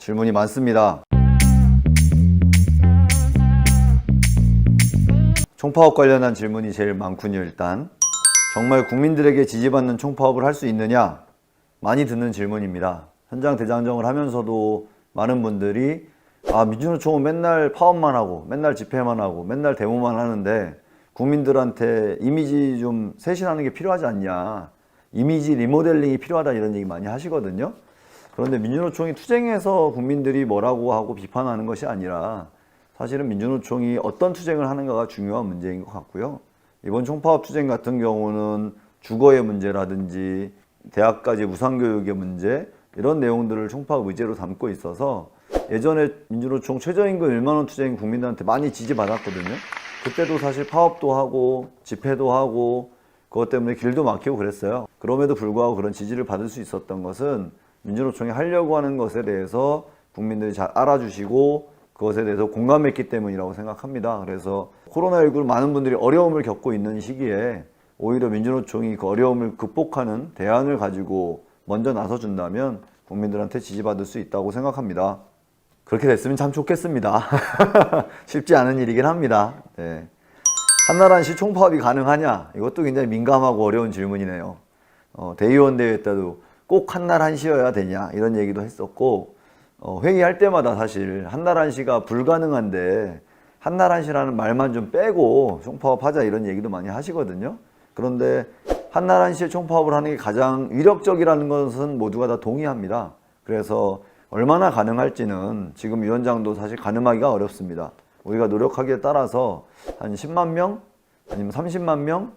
질문이 많습니다. 총파업 관련한 질문이 제일 많군요. 일단 정말 국민들에게 지지받는 총파업을 할 수 있느냐, 많이 듣는 질문입니다. 현장 대장정을 하면서도 많은 분들이 민주노총은 맨날 파업만 하고 맨날 집회만 하고 맨날 데모만 하는데 국민들한테 이미지 좀 쇄신하는 게 필요하지 않냐, 이미지 리모델링이 필요하다, 이런 얘기 많이 하시거든요. 그런데 민주노총이 투쟁해서 국민들이 뭐라고 하고 비판하는 것이 아니라 사실은 민주노총이 어떤 투쟁을 하는가가 중요한 문제인 것 같고요. 이번 총파업 투쟁 같은 경우는 주거의 문제라든지 대학까지 무상교육의 문제, 이런 내용들을 총파업 의제로 담고 있어서 예전에 민주노총 최저임금 1만원 투쟁 국민들한테 많이 지지받았거든요. 그때도 사실 파업도 하고 집회도 하고 그것 때문에 길도 막히고 그랬어요. 그럼에도 불구하고 그런 지지를 받을 수 있었던 것은 민주노총이 하려고 하는 것에 대해서 국민들이 잘 알아주시고 그것에 대해서 공감했기 때문이라고 생각합니다. 그래서 코로나19로 많은 분들이 어려움을 겪고 있는 시기에 오히려 민주노총이 그 어려움을 극복하는 대안을 가지고 먼저 나서준다면 국민들한테 지지받을 수 있다고 생각합니다. 그렇게 됐으면 참 좋겠습니다. 쉽지 않은 일이긴 합니다. 네. 한나라한시 총파업이 가능하냐? 이것도 굉장히 민감하고 어려운 질문이네요. 대의원 대회 때도 꼭 한나라한시여야 되냐, 이런 얘기도 했었고, 회의할 때마다 사실 한나라한시가 불가능한데 한나라한시라는 말만 좀 빼고 총파업 하자, 이런 얘기도 많이 하시거든요. 그런데 한나라한시에 총파업을 하는 게 가장 위력적이라는 것은 모두가 다 동의합니다. 그래서 얼마나 가능할지는 지금 위원장도 사실 가늠하기가 어렵습니다. 우리가 노력하기에 따라서 한 10만 명, 아니면 30만 명,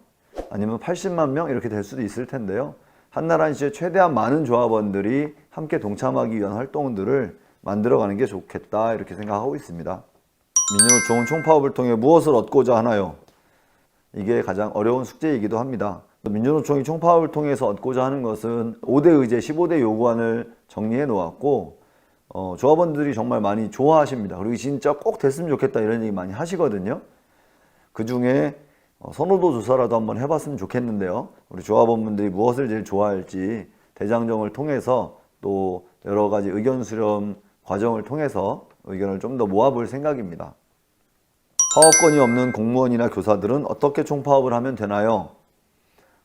아니면 80만 명 이렇게 될 수도 있을 텐데요. 한나라한시에 최대한 많은 조합원들이 함께 동참하기 위한 활동들을 만들어가는 게 좋겠다, 이렇게 생각하고 있습니다. 민주노총은 총파업을 통해 무엇을 얻고자 하나요? 이게 가장 어려운 숙제이기도 합니다. 민주노총이 총파업을 통해서 얻고자 하는 것은 5대 의제, 15대 요구안을 정리해 놓았고, 조합원들이 정말 많이 좋아하십니다. 그리고 진짜 꼭 됐으면 좋겠다, 이런 얘기 많이 하시거든요. 그 중에 선호도 조사라도 한번 해봤으면 좋겠는데요. 우리 조합원분들이 무엇을 제일 좋아할지 대장정을 통해서 또 여러 가지 의견 수렴 과정을 통해서 의견을 좀 더 모아볼 생각입니다. 파업권이 없는 공무원이나 교사들은 어떻게 총파업을 하면 되나요?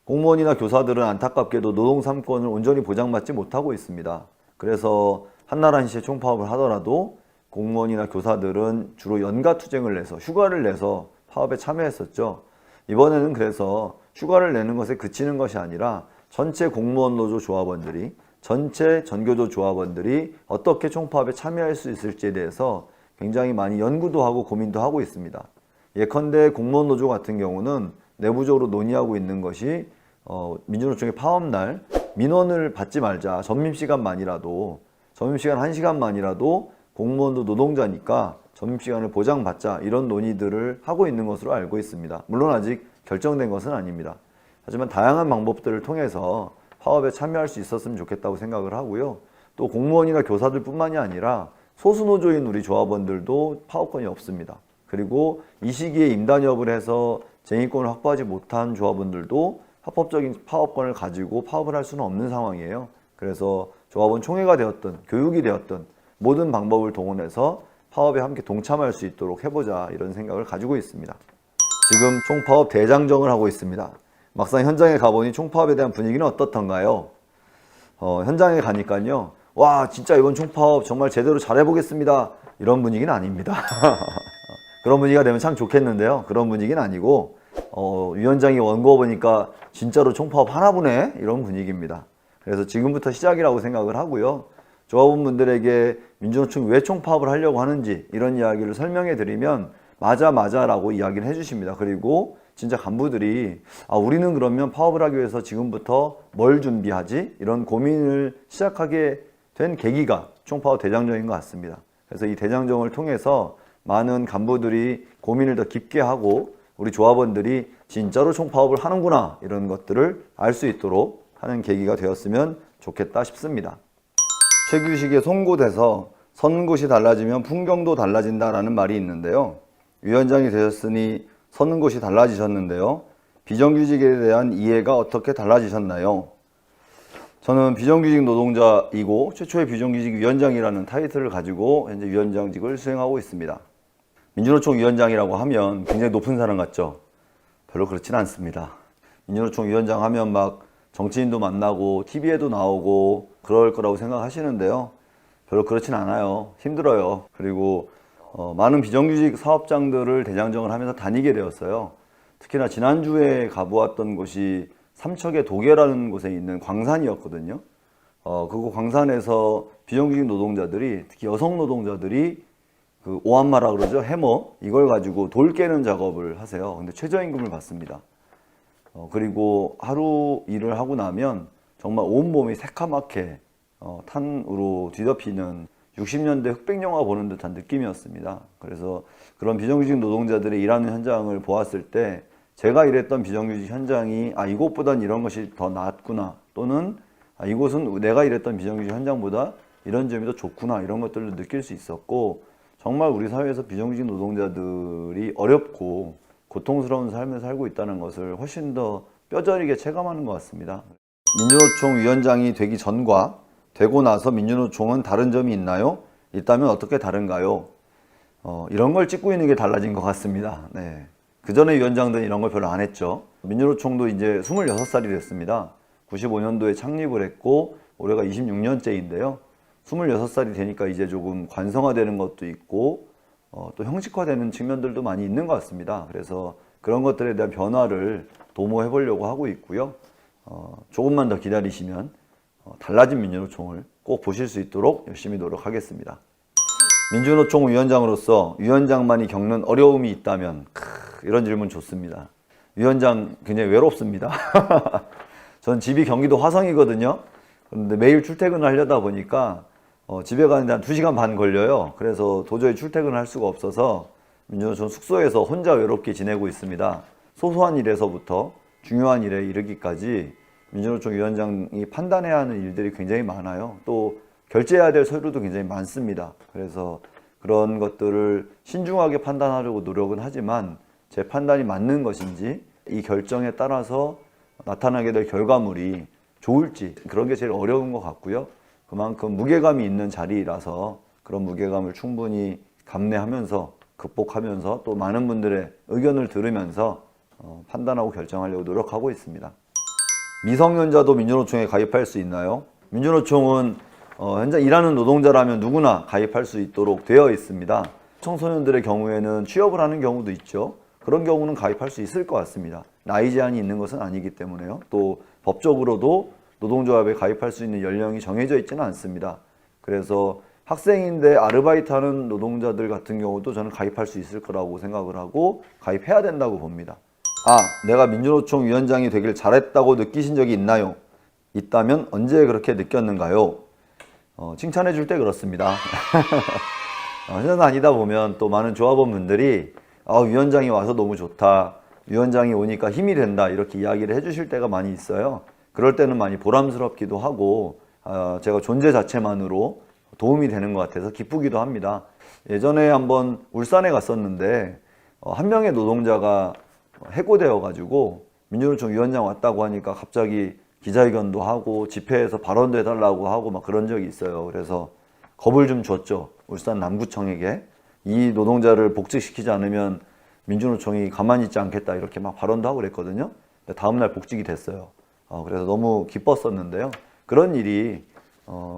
공무원이나 교사들은 안타깝게도 노동 3권을 온전히 보장받지 못하고 있습니다. 그래서 한나라한시에 총파업을 하더라도 공무원이나 교사들은 주로 연가 투쟁을 내서, 휴가를 내서 파업에 참여했었죠. 이번에는 그래서 휴가를 내는 것에 그치는 것이 아니라 전체 공무원 노조 조합원들이, 전체 전교조 조합원들이 어떻게 총파업에 참여할 수 있을지에 대해서 굉장히 많이 연구도 하고 고민도 하고 있습니다. 예컨대 공무원 노조 같은 경우는 내부적으로 논의하고 있는 것이 민주노총의 파업날 민원을 받지 말자, 점심시간만이라도, 점심시간 1시간만이라도 공무원도 노동자니까 점심시간을 보장받자, 이런 논의들을 하고 있는 것으로 알고 있습니다. 물론 아직 결정된 것은 아닙니다. 하지만 다양한 방법들을 통해서 파업에 참여할 수 있었으면 좋겠다고 생각을 하고요. 또 공무원이나 교사들 뿐만이 아니라 소수노조인 우리 조합원들도 파업권이 없습니다. 그리고 이 시기에 임단협을 해서 쟁의권을 확보하지 못한 조합원들도 합법적인 파업권을 가지고 파업을 할 수는 없는 상황이에요. 그래서 조합원 총회가 되었든 교육이 되었든 모든 방법을 동원해서 파업에 함께 동참할 수 있도록 해보자, 이런 생각을 가지고 있습니다. 지금 총파업 대장정을 하고 있습니다. 막상 현장에 가보니 총파업에 대한 분위기는 어떻던가요? 현장에 가니까요, 와, 진짜 이번 총파업 정말 제대로 잘해보겠습니다, 이런 분위기는 아닙니다. 그런 분위기가 되면 참 좋겠는데요. 그런 분위기는 아니고 위원장이 원고 보니까 진짜로 총파업 하나 보네, 이런 분위기입니다. 그래서 지금부터 시작이라고 생각을 하고요. 조합원분들에게 민주노총이 왜 총파업을 하려고 하는지 이런 이야기를 설명해 드리면 맞아 라고 이야기를 해주십니다. 그리고 진짜 간부들이 우리는 그러면 파업을 하기 위해서 지금부터 뭘 준비하지? 이런 고민을 시작하게 된 계기가 총파업 대장정인 것 같습니다. 그래서 이 대장정을 통해서 많은 간부들이 고민을 더 깊게 하고 우리 조합원들이 진짜로 총파업을 하는구나, 이런 것들을 알 수 있도록 하는 계기가 되었으면 좋겠다 싶습니다. 최규식에 송곳에서 서는 곳이 달라지면 풍경도 달라진다라는 말이 있는데요. 위원장이 되셨으니 서는 곳이 달라지셨는데요. 비정규직에 대한 이해가 어떻게 달라지셨나요? 저는 비정규직 노동자이고 최초의 비정규직 위원장이라는 타이틀을 가지고 현재 위원장직을 수행하고 있습니다. 민주노총 위원장이라고 하면 굉장히 높은 사람 같죠? 별로 그렇지는 않습니다. 민주노총 위원장 하면 막 정치인도 만나고 TV에도 나오고 그럴 거라고 생각하시는데요. 별로 그렇진 않아요. 힘들어요. 그리고 많은 비정규직 사업장들을 대장정을 하면서 다니게 되었어요. 특히나 지난주에 가보았던 곳이 삼척의 도계라는 곳에 있는 광산이었거든요. 그곳 광산에서 비정규직 노동자들이, 특히 여성 노동자들이 그 오한마라 그러죠. 해머 이걸 가지고 돌 깨는 작업을 하세요. 근데 최저임금을 받습니다. 그리고 하루 일을 하고 나면 정말 온몸이 새카맣게 탄으로 뒤덮이는 60년대 흑백 영화 보는 듯한 느낌이었습니다. 그래서 그런 비정규직 노동자들이 일하는 현장을 보았을 때 제가 일했던 비정규직 현장이 이곳보단 이런 것이 더 낫구나, 또는 이곳은 내가 일했던 비정규직 현장보다 이런 점이 더 좋구나, 이런 것들을 느낄 수 있었고, 정말 우리 사회에서 비정규직 노동자들이 어렵고 고통스러운 삶을 살고 있다는 것을 훨씬 더 뼈저리게 체감하는 것 같습니다. 민주노총 위원장이 되기 전과 되고 나서 민주노총은 다른 점이 있나요? 있다면 어떻게 다른가요? 이런 걸 찍고 있는 게 달라진 것 같습니다. 네. 그 전에 위원장들은 이런 걸 별로 안 했죠. 민주노총도 이제 26살이 됐습니다. 95년도에 창립을 했고 올해가 26년째인데요. 26살이 되니까 이제 조금 관성화되는 것도 있고 또 형식화되는 측면들도 많이 있는 것 같습니다. 그래서 그런 것들에 대한 변화를 도모해 보려고 하고 있고요. 조금만 더 기다리시면 달라진 민주노총을 꼭 보실 수 있도록 열심히 노력하겠습니다. 민주노총 위원장으로서 위원장만이 겪는 어려움이 있다면 이런 질문 좋습니다. 위원장 굉장히 외롭습니다. 전 집이 경기도 화성이거든요. 그런데 매일 출퇴근을 하려다 보니까 집에 가는데 한 2시간 반 걸려요. 그래서 도저히 출퇴근을 할 수가 없어서 민주노총 숙소에서 혼자 외롭게 지내고 있습니다. 소소한 일에서부터 중요한 일에 이르기까지 민주노총 위원장이 판단해야 하는 일들이 굉장히 많아요. 또 결제해야 될 서류도 굉장히 많습니다. 그래서 그런 것들을 신중하게 판단하려고 노력은 하지만 제 판단이 맞는 것인지, 이 결정에 따라서 나타나게 될 결과물이 좋을지, 그런 게 제일 어려운 것 같고요. 그만큼 무게감이 있는 자리라서 그런 무게감을 충분히 감내하면서 극복하면서 또 많은 분들의 의견을 들으면서 판단하고 결정하려고 노력하고 있습니다. 미성년자도 민주노총에 가입할 수 있나요? 민주노총은 현재 일하는 노동자라면 누구나 가입할 수 있도록 되어 있습니다. 청소년들의 경우에는 취업을 하는 경우도 있죠. 그런 경우는 가입할 수 있을 것 같습니다. 나이 제한이 있는 것은 아니기 때문에요. 또 법적으로도 노동조합에 가입할 수 있는 연령이 정해져 있지는 않습니다. 그래서 학생인데 아르바이트하는 노동자들 같은 경우도 저는 가입할 수 있을 거라고 생각을 하고 가입해야 된다고 봅니다. 내가 민주노총 위원장이 되길 잘했다고 느끼신 적이 있나요? 있다면 언제 그렇게 느꼈는가요? 칭찬해 줄 때 그렇습니다. 회사 다니다 보면 또 많은 조합원분들이 위원장이 와서 너무 좋다, 위원장이 오니까 힘이 된다, 이렇게 이야기를 해주실 때가 많이 있어요. 그럴 때는 많이 보람스럽기도 하고 제가 존재 자체만으로 도움이 되는 것 같아서 기쁘기도 합니다. 예전에 한번 울산에 갔었는데 한 명의 노동자가 해고되어 가지고 민주노총 위원장 왔다고 하니까 갑자기 기자회견도 하고 집회에서 발언도 해달라고 하고 막 그런 적이 있어요. 그래서 겁을 좀 줬죠. 울산 남구청에게. 이 노동자를 복직시키지 않으면 민주노총이 가만히 있지 않겠다, 이렇게 막 발언도 하고 그랬거든요. 근데 다음날 복직이 됐어요. 그래서 너무 기뻤었는데요. 그런 일이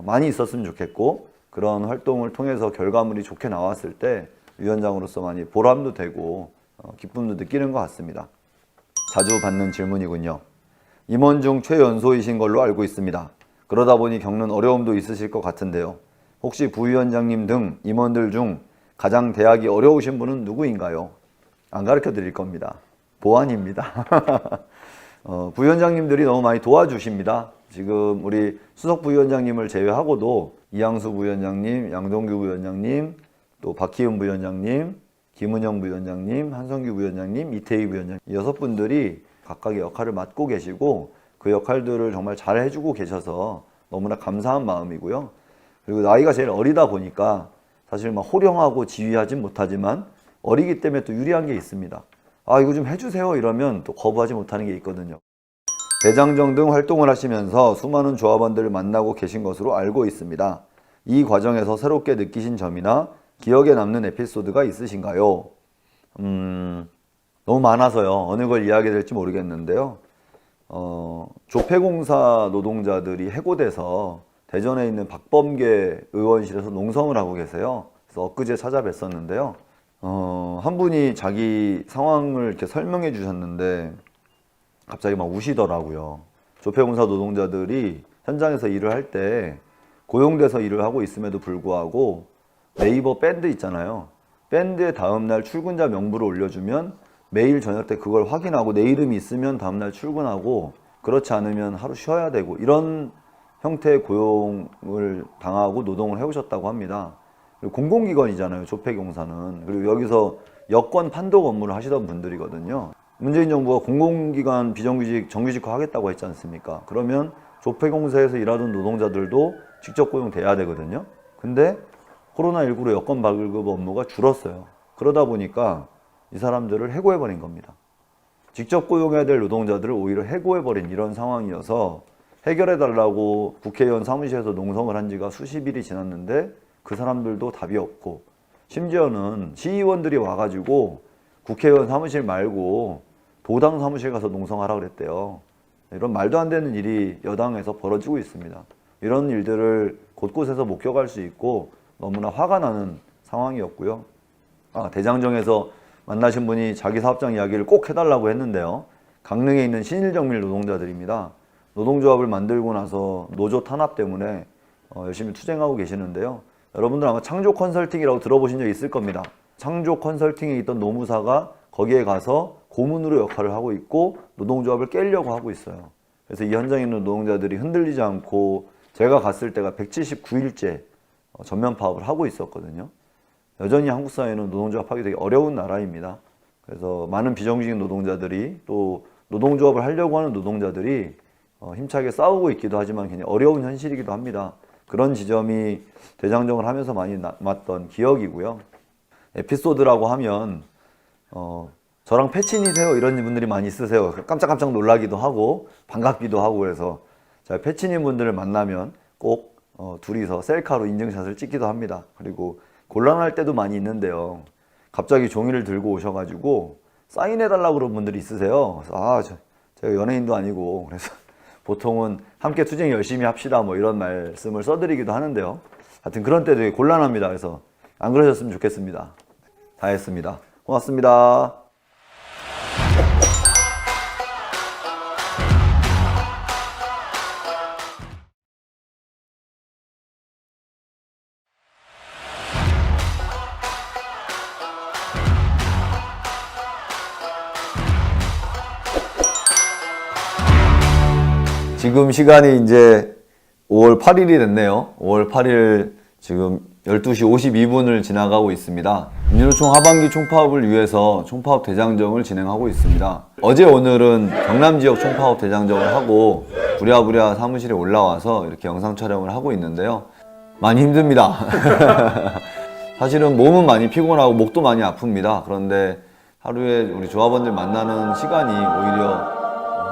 많이 있었으면 좋겠고, 그런 활동을 통해서 결과물이 좋게 나왔을 때 위원장으로서 많이 보람도 되고 기쁨도 느끼는 것 같습니다. 자주 받는 질문이군요. 임원 중 최연소이신 걸로 알고 있습니다. 그러다 보니 겪는 어려움도 있으실 것 같은데요. 혹시 부위원장님 등 임원들 중 가장 대하기 어려우신 분은 누구인가요? 안 가르쳐 드릴 겁니다. 보안입니다. 부위원장님들이 너무 많이 도와주십니다. 지금 우리 수석 부위원장님을 제외하고도 이양수 부위원장님, 양동규 부위원장님, 또 박희은 부위원장님, 김은영 부위원장님, 한성규 부위원장님, 이태희 부위원장님, 6분들이 각각의 역할을 맡고 계시고 그 역할들을 정말 잘 해주고 계셔서 너무나 감사한 마음이고요. 그리고 나이가 제일 어리다 보니까 사실 막 호령하고 지휘하진 못하지만 어리기 때문에 또 유리한 게 있습니다. 이거 좀 해주세요 이러면 또 거부하지 못하는 게 있거든요. 대장정 등 활동을 하시면서 수많은 조합원들을 만나고 계신 것으로 알고 있습니다. 이 과정에서 새롭게 느끼신 점이나 기억에 남는 에피소드가 있으신가요? 너무 많아서요. 어느 걸 이야기해야 될지 모르겠는데요. 조폐공사 노동자들이 해고돼서 대전에 있는 박범계 의원실에서 농성을 하고 계세요. 그래서 엊그제 찾아뵀었는데요. 한 분이 자기 상황을 이렇게 설명해 주셨는데 갑자기 막 우시더라고요. 조폐공사 노동자들이 현장에서 일을 할 때 고용돼서 일을 하고 있음에도 불구하고 네이버 밴드 있잖아요. 밴드에 다음날 출근자 명부를 올려주면 매일 저녁 때 그걸 확인하고 내 이름이 있으면 다음날 출근하고 그렇지 않으면 하루 쉬어야 되고 이런 형태의 고용을 당하고 노동을 해오셨다고 합니다. 그리고 공공기관이잖아요, 조폐공사는. 그리고 여기서 여권 판독 업무를 하시던 분들이거든요. 문재인 정부가 공공기관 비정규직 정규직화 하겠다고 했지 않습니까? 그러면 조폐공사에서 일하던 노동자들도 직접 고용돼야 되거든요. 근데 코로나19로 여권 발급 업무가 줄었어요. 그러다 보니까 이 사람들을 해고해버린 겁니다. 직접 고용해야 될 노동자들을 오히려 해고해버린 이런 상황이어서 해결해달라고 국회의원 사무실에서 농성을 한 지가 수십 일이 지났는데 그 사람들도 답이 없고 심지어는 시의원들이 와가지고 국회의원 사무실 말고 도당 사무실 가서 농성하라 그랬대요. 이런 말도 안 되는 일이 여당에서 벌어지고 있습니다. 이런 일들을 곳곳에서 목격할 수 있고 너무나 화가 나는 상황이었고요. 대장정에서 만나신 분이 자기 사업장 이야기를 꼭 해달라고 했는데요. 강릉에 있는 신일정밀 노동자들입니다. 노동조합을 만들고 나서 노조 탄압 때문에 열심히 투쟁하고 계시는데요. 여러분들 아마 창조 컨설팅이라고 들어보신 적 있을 겁니다. 창조 컨설팅에 있던 노무사가 거기에 가서 고문으로 역할을 하고 있고 노동조합을 깨려고 하고 있어요. 그래서 이 현장에 있는 노동자들이 흔들리지 않고 제가 갔을 때가 179일째 전면 파업을 하고 있었거든요. 여전히 한국 사회는 노동조합 하기 되게 어려운 나라입니다. 그래서 많은 비정규직 노동자들이 또 노동조합을 하려고 하는 노동자들이 힘차게 싸우고 있기도 하지만 굉장히 어려운 현실이기도 합니다. 그런 지점이 대장정을 하면서 많이 남았던 기억이고요. 에피소드라고 하면 저랑 패친이세요? 이런 분들이 많이 있으세요. 깜짝깜짝 놀라기도 하고 반갑기도 하고 그래서 제가 패친인 분들을 만나면 꼭 둘이서 셀카로 인증샷을 찍기도 합니다. 그리고 곤란할 때도 많이 있는데요. 갑자기 종이를 들고 오셔가지고 사인해달라고 그런 분들이 있으세요. 그래서 제가 연예인도 아니고 그래서 보통은 함께 투쟁 열심히 합시다 뭐 이런 말씀을 써드리기도 하는데요. 하여튼 그런 때 되게 곤란합니다. 그래서 안 그러셨으면 좋겠습니다. 다 했습니다. 고맙습니다. 지금 시간이 이제 5월 8일이 됐네요. 5월 8일 지금 12시 52분을 지나가고 있습니다. 민주노총 하반기 총파업을 위해서 총파업 대장정을 진행하고 있습니다. 어제 오늘은 경남 지역 총파업 대장정을 하고 부랴부랴 사무실에 올라와서 이렇게 영상 촬영을 하고 있는데요. 많이 힘듭니다. 사실은 몸은 많이 피곤하고 목도 많이 아픕니다. 그런데 하루에 우리 조합원들 만나는 시간이 오히려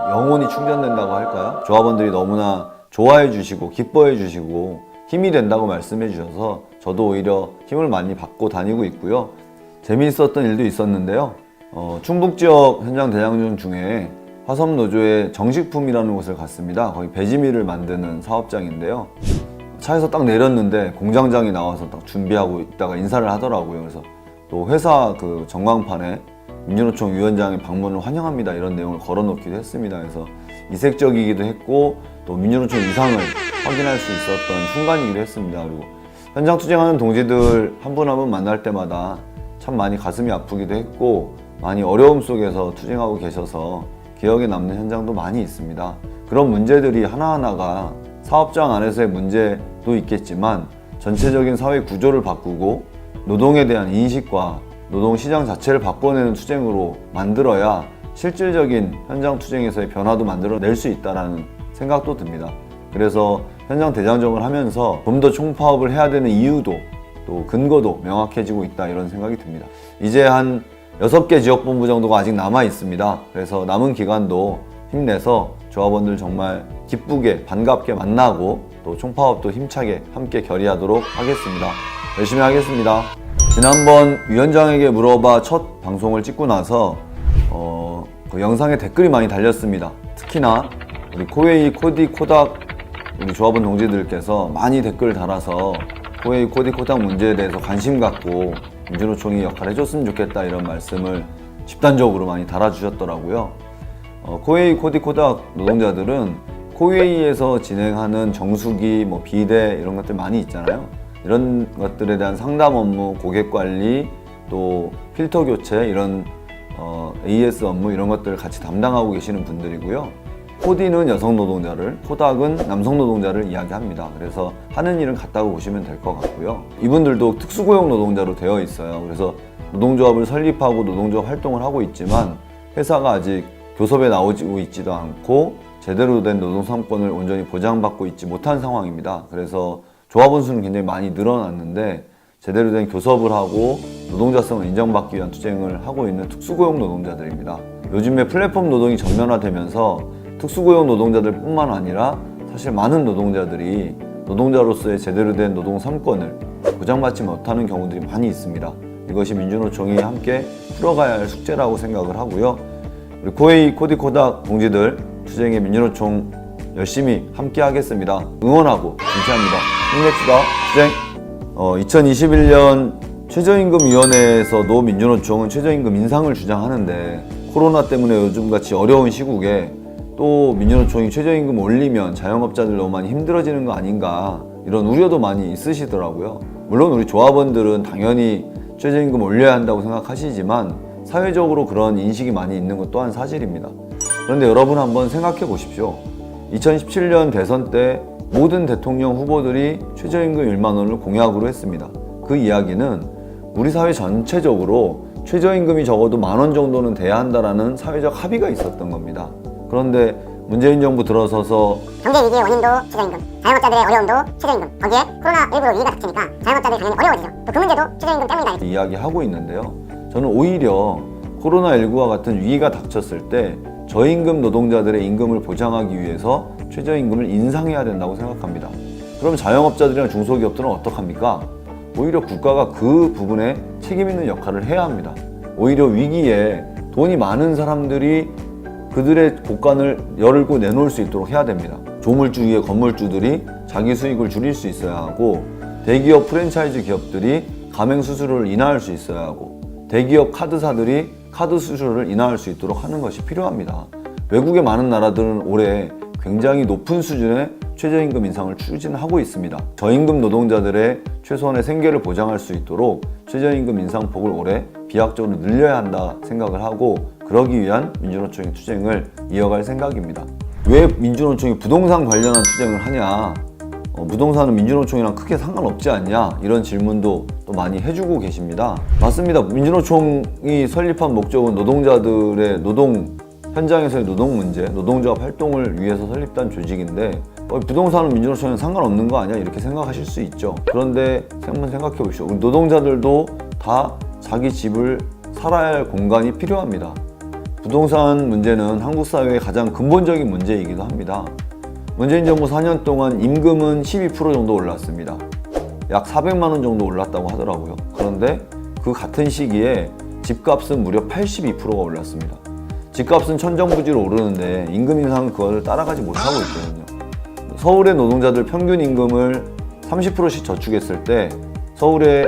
영혼이 충전된다고 할까요? 조합원들이 너무나 좋아해 주시고 기뻐해 주시고 힘이 된다고 말씀해 주셔서 저도 오히려 힘을 많이 받고 다니고 있고요. 재미있었던 일도 있었는데요. 충북 지역 현장 대장정 중에 화섬노조의 정식품이라는 곳을 갔습니다. 거기 배지밀을 만드는 사업장인데요. 차에서 딱 내렸는데 공장장이 나와서 딱 준비하고 있다가 인사를 하더라고요. 그래서 또 회사 그 전광판에 민주노총 위원장의 방문을 환영합니다 이런 내용을 걸어놓기도 했습니다. 그래서 이색적이기도 했고 또 민주노총 위상을 확인할 수 있었던 순간이기도 했습니다. 그리고 현장 투쟁하는 동지들 한 분 한 분 만날 때마다 참 많이 가슴이 아프기도 했고 많이 어려움 속에서 투쟁하고 계셔서 기억에 남는 현장도 많이 있습니다. 그런 문제들이 하나하나가 사업장 안에서의 문제도 있겠지만 전체적인 사회 구조를 바꾸고 노동에 대한 인식과 노동시장 자체를 바꿔내는 투쟁으로 만들어야 실질적인 현장 투쟁에서의 변화도 만들어낼 수 있다는 생각도 듭니다. 그래서 현장 대장정을 하면서 좀 더 총파업을 해야 되는 이유도 또 근거도 명확해지고 있다 이런 생각이 듭니다. 이제 한 6개 지역본부 정도가 아직 남아 있습니다. 그래서 남은 기간도 힘내서 조합원들 정말 기쁘게 반갑게 만나고 또 총파업도 힘차게 함께 결의하도록 하겠습니다. 열심히 하겠습니다. 지난번 위원장에게 물어봐 첫 방송을 찍고 나서 그 영상에 댓글이 많이 달렸습니다. 특히나 우리 코웨이, 코디, 코닥 우리 조합원 동지들께서 많이 댓글 달아서 코웨이, 코디, 코닥 문제에 대해서 관심 갖고 민주노총이 역할을 해줬으면 좋겠다 이런 말씀을 집단적으로 많이 달아주셨더라고요. 코웨이, 코디, 코닥 노동자들은 코웨이에서 진행하는 정수기, 비대 이런 것들 많이 있잖아요. 이런 것들에 대한 상담 업무, 고객 관리, 또 필터 교체 이런 AS 업무 이런 것들을 같이 담당하고 계시는 분들이고요. 코디는 여성 노동자를, 코닥은 남성 노동자를 이야기합니다. 그래서 하는 일은 같다고 보시면 될 것 같고요. 이분들도 특수고용 노동자로 되어 있어요. 그래서 노동조합을 설립하고 노동조합 활동을 하고 있지만 회사가 아직 교섭에 나오고 있지도 않고 제대로 된 노동 3권을 온전히 보장받고 있지 못한 상황입니다. 그래서 조합원 수는 굉장히 많이 늘어났는데 제대로 된 교섭을 하고 노동자성을 인정받기 위한 투쟁을 하고 있는 특수고용 노동자들입니다. 요즘에 플랫폼 노동이 전면화되면서 특수고용 노동자들 뿐만 아니라 사실 많은 노동자들이 노동자로서의 제대로 된 노동 3권을 보장받지 못하는 경우들이 많이 있습니다. 이것이 민주노총이 함께 풀어가야 할 숙제라고 생각을 하고요. 우리 코웨이, 코디, 코닥 동지들 투쟁에 민주노총 열심히 함께 하겠습니다. 응원하고 진짜합니다. 힘냅시다. 투쟁! 2021년 최저임금위원회에서도 민주노총은 최저임금 인상을 주장하는데 코로나 때문에 요즘같이 어려운 시국에 또 민주노총이 최저임금 올리면 자영업자들 너무 많이 힘들어지는 거 아닌가 이런 우려도 많이 있으시더라고요. 물론 우리 조합원들은 당연히 최저임금 올려야 한다고 생각하시지만 사회적으로 그런 인식이 많이 있는 것 또한 사실입니다. 그런데 여러분 한번 생각해 보십시오. 2017년 대선 때 모든 대통령 후보들이 최저임금 1만 원을 공약으로 했습니다. 그 이야기는 우리 사회 전체적으로 최저임금이 적어도 1만 원 정도는 돼야 한다라는 사회적 합의가 있었던 겁니다. 그런데 문재인 정부 들어서서 경제 위기의 원인도 최저임금, 자영업자들의 어려움도 최저임금, 거기에 코로나19로 위기가 닥치니까 자영업자들이 당연히 어려워지죠. 또 그 문제도 최저임금 때문이다. 이야기하고 있는데요. 저는 오히려 코로나19와 같은 위기가 닥쳤을 때 저임금 노동자들의 임금을 보장하기 위해서 최저임금을 인상해야 된다고 생각합니다. 그럼 자영업자들이나 중소기업들은 어떡합니까? 오히려 국가가 그 부분에 책임 있는 역할을 해야 합니다. 오히려 위기에 돈이 많은 사람들이 그들의 곳간을 열고 내놓을 수 있도록 해야 됩니다. 조물주 위에 건물주들이 자기 수익을 줄일 수 있어야 하고 대기업 프랜차이즈 기업들이 가맹 수수료를 인하할 수 있어야 하고 대기업 카드사들이 카드 수수료를 인하할 수 있도록 하는 것이 필요합니다. 외국의 많은 나라들은 올해 굉장히 높은 수준의 최저임금 인상을 추진하고 있습니다. 저임금 노동자들의 최소한의 생계를 보장할 수 있도록 최저임금 인상폭을 올해 비약적으로 늘려야 한다 생각을 하고 그러기 위한 민주노총의 투쟁을 이어갈 생각입니다. 왜 민주노총이 부동산 관련한 투쟁을 하냐? 부동산은 민주노총이랑 크게 상관없지 않냐? 이런 질문도 또 많이 해주고 계십니다. 맞습니다. 민주노총이 설립한 목적은 노동자들의 노동 현장에서의 노동 문제, 노동조합 활동을 위해서 설립된 조직인데 부동산은 민주노총이랑 상관없는 거 아니야? 이렇게 생각하실 수 있죠. 그런데 한번 생각해 보시죠. 노동자들도 다 자기 집을 살아야 할 공간이 필요합니다. 부동산 문제는 한국 사회의 가장 근본적인 문제이기도 합니다. 문재인 정부 4년 동안 임금은 12% 정도 올랐습니다. 약 400만 원 정도 올랐다고 하더라고요. 그런데 그 같은 시기에 집값은 무려 82%가 올랐습니다. 집값은 천정부지로 오르는데 임금 인상은 그거를 따라가지 못하고 있거든요. 서울의 노동자들 평균 임금을 30%씩 저축했을 때 서울에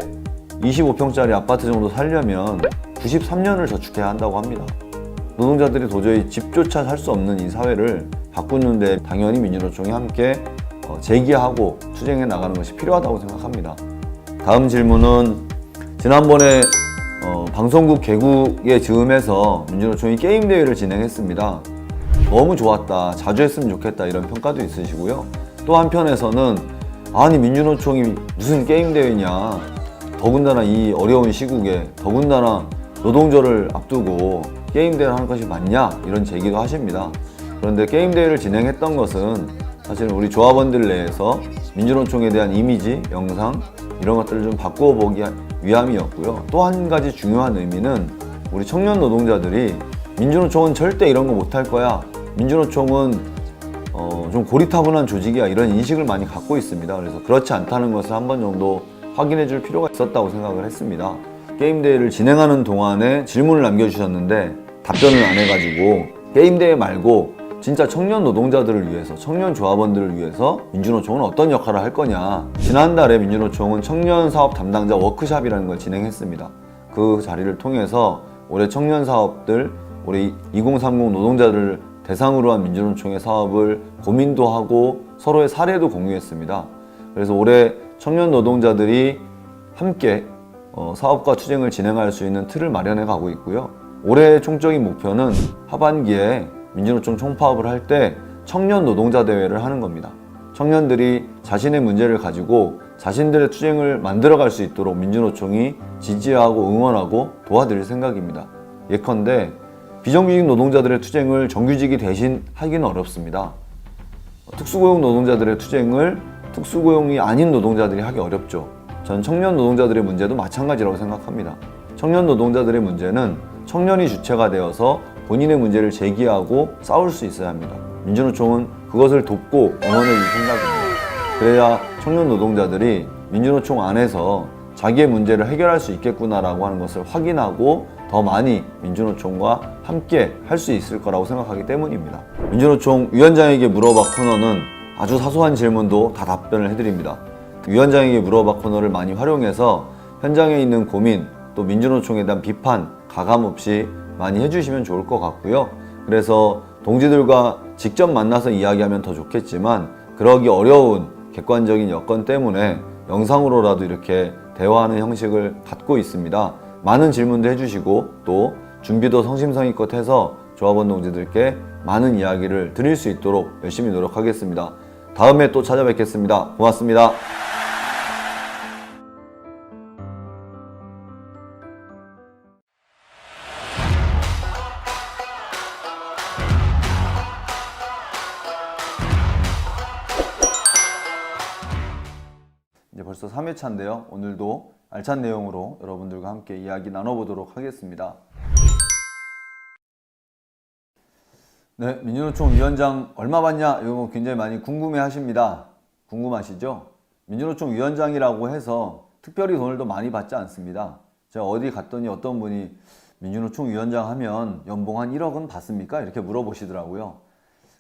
25평짜리 아파트 정도 살려면 93년을 저축해야 한다고 합니다. 노동자들이 도저히 집조차 살 수 없는 이 사회를 바꾸는데 당연히 민주노총이 함께 제기하고 투쟁해 나가는 것이 필요하다고 생각합니다. 다음 질문은 지난번에 방송국 개국의 즈음에서 민주노총이 게임 대회를 진행했습니다. 너무 좋았다, 자주 했으면 좋겠다 이런 평가도 있으시고요. 또 한편에서는 아니 민주노총이 무슨 게임 대회냐, 더군다나 이 어려운 시국에 더군다나 노동절을 앞두고 게임 대회를 하는 것이 맞냐 이런 제기도 하십니다. 그런데 게임 대회를 진행했던 것은 사실 우리 조합원들 내에서 민주노총에 대한 이미지, 영상 이런 것들을 좀 바꾸어 보기 위함이었고요. 또 한 가지 중요한 의미는 우리 청년 노동자들이 민주노총은 절대 이런 거 못할 거야, 민주노총은 좀 고리타분한 조직이야 이런 인식을 많이 갖고 있습니다. 그래서 그렇지 않다는 것을 한 번 정도 확인해 줄 필요가 있었다고 생각을 했습니다. 게임대회를 진행하는 동안에 질문을 남겨주셨는데 답변을 안 해가지고 게임대회 말고 진짜 청년 노동자들을 위해서, 청년 조합원들을 위해서 민주노총은 어떤 역할을 할 거냐. 지난달에 민주노총은 청년 사업 담당자 워크샵이라는 걸 진행했습니다. 그 자리를 통해서 올해 청년 사업들, 올해 2030 노동자들을 대상으로 한 민주노총의 사업을 고민도 하고 서로의 사례도 공유했습니다. 그래서 올해 청년 노동자들이 함께 사업과 투쟁을 진행할 수 있는 틀을 마련해 가고 있고요. 올해의 총적인 목표는 하반기에 민주노총 총파업을 할 때 청년 노동자 대회를 하는 겁니다. 청년들이 자신의 문제를 가지고 자신들의 투쟁을 만들어갈 수 있도록 민주노총이 지지하고 응원하고 도와드릴 생각입니다. 예컨대 비정규직 노동자들의 투쟁을 정규직이 대신 하기는 어렵습니다. 특수고용 노동자들의 투쟁을 특수고용이 아닌 노동자들이 하기 어렵죠. 전 청년 노동자들의 문제도 마찬가지라고 생각합니다. 청년 노동자들의 문제는 청년이 주체가 되어서 본인의 문제를 제기하고 싸울 수 있어야 합니다. 민주노총은 그것을 돕고 응원해 줄 생각입니다. 그래야 청년 노동자들이 민주노총 안에서 자기의 문제를 해결할 수 있겠구나라고 하는 것을 확인하고 더 많이 민주노총과 함께 할 수 있을 거라고 생각하기 때문입니다. 민주노총 위원장에게 물어봐 코너는 아주 사소한 질문도 다 답변을 해드립니다. 위원장에게 물어봐 코너를 많이 활용해서 현장에 있는 고민, 또 민주노총에 대한 비판, 가감 없이 많이 해주시면 좋을 것 같고요. 그래서 동지들과 직접 만나서 이야기하면 더 좋겠지만 그러기 어려운 객관적인 여건 때문에 영상으로라도 이렇게 대화하는 형식을 갖고 있습니다. 많은 질문도 해주시고 또 준비도 성심성의껏 해서 조합원 동지들께 많은 이야기를 드릴 수 있도록 열심히 노력하겠습니다. 다음에 또 찾아뵙겠습니다. 고맙습니다. 이제 벌써 3회차인데요. 오늘도 알찬 내용으로 여러분들과 함께 이야기 나눠보도록 하겠습니다. 네, 민주노총 위원장 얼마 받냐? 이거 굉장히 많이 궁금해 하십니다. 궁금하시죠? 민주노총 위원장이라고 해서 특별히 돈을 더 많이 받지 않습니다. 제가 어디 갔더니 어떤 분이 민주노총 위원장 하면 연봉 한 1억은 받습니까? 이렇게 물어보시더라고요.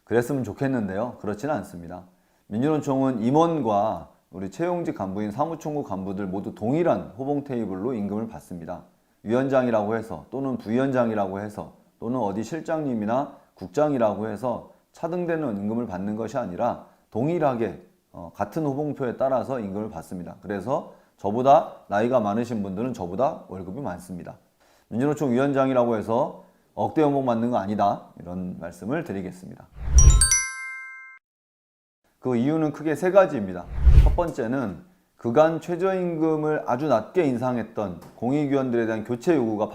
그랬으면 좋겠는데요. 그렇지는 않습니다. 민주노총은 임원과 우리 채용직 간부인 사무총무 간부들 모두 동일한 호봉 테이블로 임금을 받습니다. 위원장이라고 해서 또는 부위원장이라고 해서 또는 어디 실장님이나 국장이라고 해서 차등되는 임금을 받는 것이 아니라 동일하게 같은 호봉표에 따라서 임금을 받습니다. 그래서 저보다 나이가 많으신 분들은 저보다 월급이 많습니다. 민주노총 위원장이라고 해서 억대 연봉 받는 거 아니다. 이런 말씀을 드리겠습니다. 그 이유는 크게 세 가지입니다. 첫 번째는 그간 최저임금을 아주 낮게 인상했던 공익위원들에 대한 교체 요구가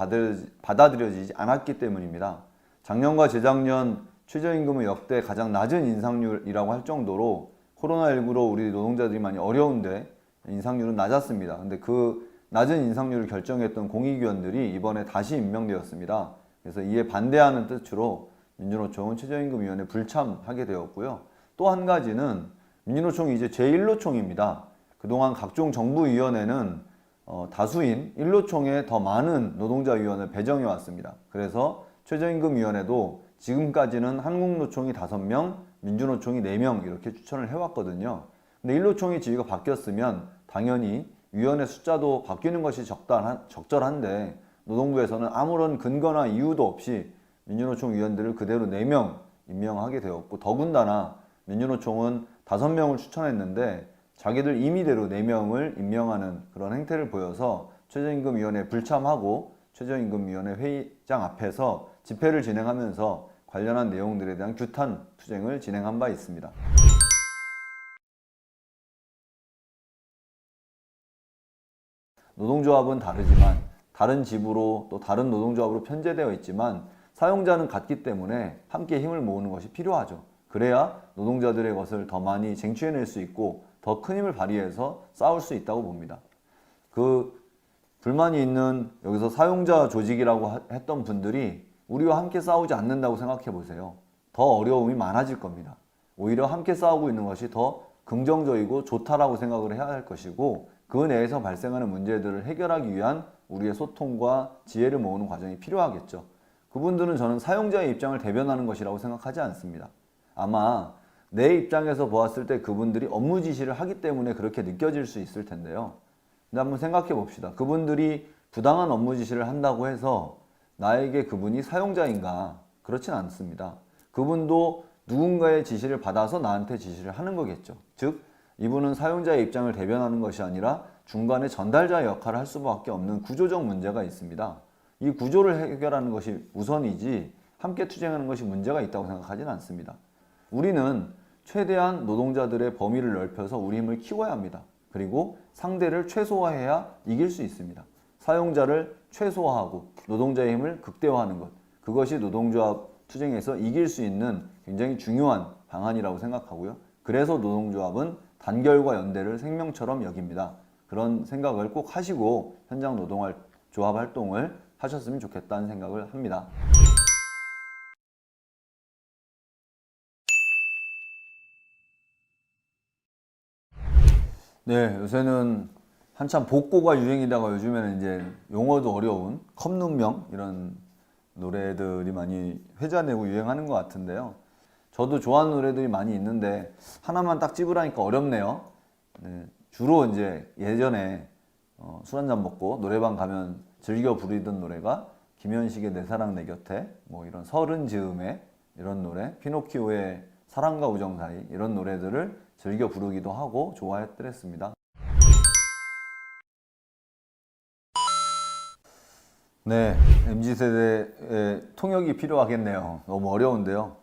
받아들여지지 않았기 때문입니다. 작년과 재작년 최저임금은 역대 가장 낮은 인상률이라고 할 정도로 코로나19로 우리 노동자들이 많이 어려운데 인상률은 낮았습니다. 근데 그 낮은 인상률을 결정했던 공익위원들이 이번에 다시 임명되었습니다. 그래서 이에 반대하는 뜻으로 민주노총은 최저임금위원회에 불참하게 되었고요. 또 한 가지는 민주노총이 이제 제1노총입니다. 그동안 각종 정부위원회는 다수인 1노총에 더 많은 노동자위원을 배정해 왔습니다. 그래서 최저임금위원회도 지금까지는 한국노총이 5명, 민주노총이 4명 이렇게 추천을 해왔거든요. 근데 1노총이 지위가 바뀌었으면 당연히 위원회 숫자도 바뀌는 것이 적절한데 노동부에서는 아무런 근거나 이유도 없이 민주노총 위원들을 그대로 4명 임명하게 되었고 더군다나 민주노총은 5명을 추천했는데 자기들 임의대로 4명을 임명하는 그런 행태를 보여서 최저임금위원회에 불참하고 최저임금위원회 회의장 앞에서 집회를 진행하면서 관련한 내용들에 대한 규탄 투쟁을 진행한 바 있습니다. 노동조합은 다르지만 다른 지부로 또 다른 노동조합으로 편제되어 있지만 사용자는 같기 때문에 함께 힘을 모으는 것이 필요하죠. 그래야 노동자들의 것을 더 많이 쟁취해낼 수 있고 더 큰 힘을 발휘해서 싸울 수 있다고 봅니다. 그 불만이 있는 여기서 사용자 조직이라고 했던 분들이 우리와 함께 싸우지 않는다고 생각해 보세요. 더 어려움이 많아질 겁니다. 오히려 함께 싸우고 있는 것이 더 긍정적이고 좋다라고 생각을 해야 할 것이고, 그 내에서 발생하는 문제들을 해결하기 위한 우리의 소통과 지혜를 모으는 과정이 필요하겠죠. 그분들은 저는 사용자의 입장을 대변하는 것이라고 생각하지 않습니다. 아마 내 입장에서 보았을 때 그분들이 업무 지시를 하기 때문에 그렇게 느껴질 수 있을 텐데요. 근데 한번 생각해 봅시다. 그분들이 부당한 업무 지시를 한다고 해서 나에게 그분이 사용자인가? 그렇진 않습니다. 그분도 누군가의 지시를 받아서 나한테 지시를 하는 거겠죠. 즉, 이분은 사용자의 입장을 대변하는 것이 아니라 중간에 전달자의 역할을 할 수밖에 없는 구조적 문제가 있습니다. 이 구조를 해결하는 것이 우선이지 함께 투쟁하는 것이 문제가 있다고 생각하지는 않습니다. 우리는 최대한 노동자들의 범위를 넓혀서 우리 힘을 키워야 합니다. 그리고 상대를 최소화해야 이길 수 있습니다. 사용자를 최소화하고 노동자의 힘을 극대화하는 것, 그것이 노동조합 투쟁에서 이길 수 있는 굉장히 중요한 방안이라고 생각하고요. 그래서 노동조합은 단결과 연대를 생명처럼 여깁니다. 그런 생각을 꼭 하시고 현장 노동조합 활동을 하셨으면 좋겠다는 생각을 합니다. 네, 요새는 한참 복고가 유행이다가 요즘에는 이제 용어도 어려운 컵눈명 이런 노래들이 많이 회자되고 유행하는 것 같은데요. 저도 좋아하는 노래들이 많이 있는데 하나만 딱 찝으라니까 어렵네요. 네, 주로 이제 예전에 술 한잔 먹고 노래방 가면 즐겨 부르던 노래가 김현식의 내 사랑 내 곁에, 뭐 이런 서른 즈음에 이런 노래, 피노키오의 사랑과 우정 사이 이런 노래들을 즐겨 부르기도 하고 좋아했더랬습니다. 네, MZ세대의 통역이 필요하겠네요. 너무 어려운데요.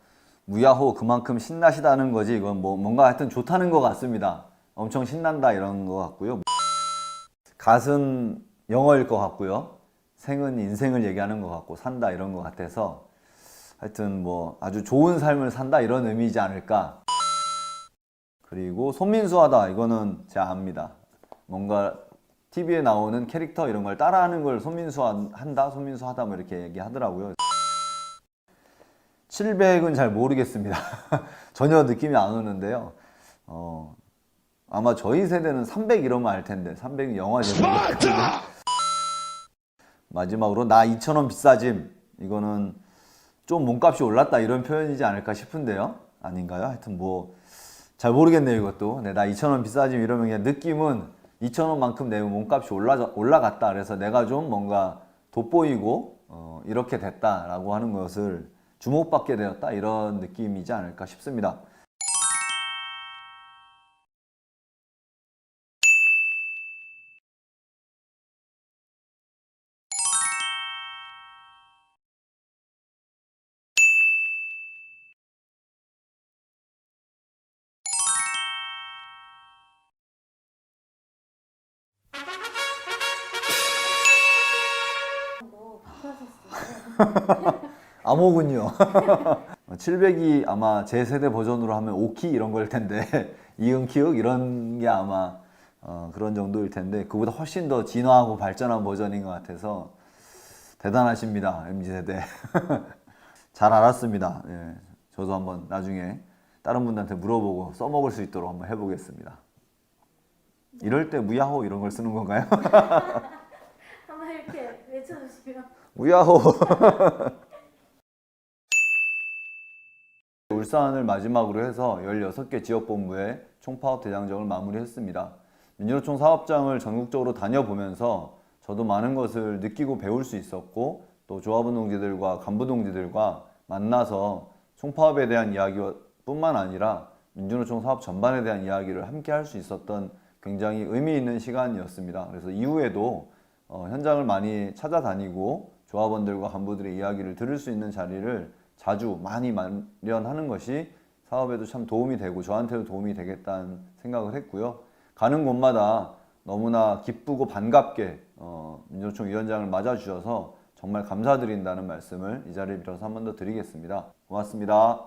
무야호 그만큼 신나시다는 거지, 이건 뭐 뭔가 하여튼 좋다는 것 같습니다. 엄청 신난다 이런 것 같고요. 갓은 영어일 것 같고요. 생은 인생을 얘기하는 것 같고 산다 이런 것 같아서 하여튼 뭐 아주 좋은 삶을 산다 이런 의미이지 않을까. 그리고 손민수하다, 이거는 제가 압니다. 뭔가 TV에 나오는 캐릭터 이런 걸 따라하는 걸 손민수한다, 손민수하다 뭐 이렇게 얘기하더라고요. 700은 잘 모르겠습니다. 전혀 느낌이 안 오는데요. 아마 저희 세대는 300 이러면 알 텐데 300은 영화 제목이거든요. 마지막으로 나 2,000원 비싸짐, 이거는 좀 몸값이 올랐다 이런 표현이지 않을까 싶은데요. 아닌가요? 하여튼 뭐 잘 모르겠네요 이것도. 네, 나 2,000원 비싸짐 이러면 그냥 느낌은 2,000원만큼 내 몸값이 올라갔다. 그래서 내가 좀 뭔가 돋보이고 이렇게 됐다라고 하는 것을 주목받게 되었다 이런 느낌이지 않을까 싶습니다. 암호군요. 700이 아마 제 세대 버전으로 하면 오키 이런 걸 텐데 이응 키읔 이런 게 아마 그런 정도일 텐데 그보다 훨씬 더 진화하고 발전한 버전인 것 같아서 대단하십니다, MZ세대. 잘 알았습니다. 예, 저도 한번 나중에 다른 분들한테 물어보고 써먹을 수 있도록 한번 해보겠습니다. 이럴 때 무야호 이런 걸 쓰는 건가요? 한번 이렇게 외쳐주시면. 무야호. 울산을 마지막으로 해서 16개 지역본부의 총파업 대장정을 마무리했습니다. 민주노총 사업장을 전국적으로 다녀보면서 저도 많은 것을 느끼고 배울 수 있었고, 또 조합운동지들과 간부동지들과 만나서 총파업에 대한 이야기뿐만 아니라 민주노총 사업 전반에 대한 이야기를 함께 할 수 있었던 굉장히 의미 있는 시간이었습니다. 그래서 이후에도 현장을 많이 찾아다니고 조합원들과 간부들의 이야기를 들을 수 있는 자리를 자주 많이 마련하는 것이 사업에도 참 도움이 되고 저한테도 도움이 되겠다는 생각을 했고요. 가는 곳마다 너무나 기쁘고 반갑게 민주노총 위원장을 맞아주셔서 정말 감사드린다는 말씀을 이 자리에 빌어서 한 번 더 드리겠습니다. 고맙습니다.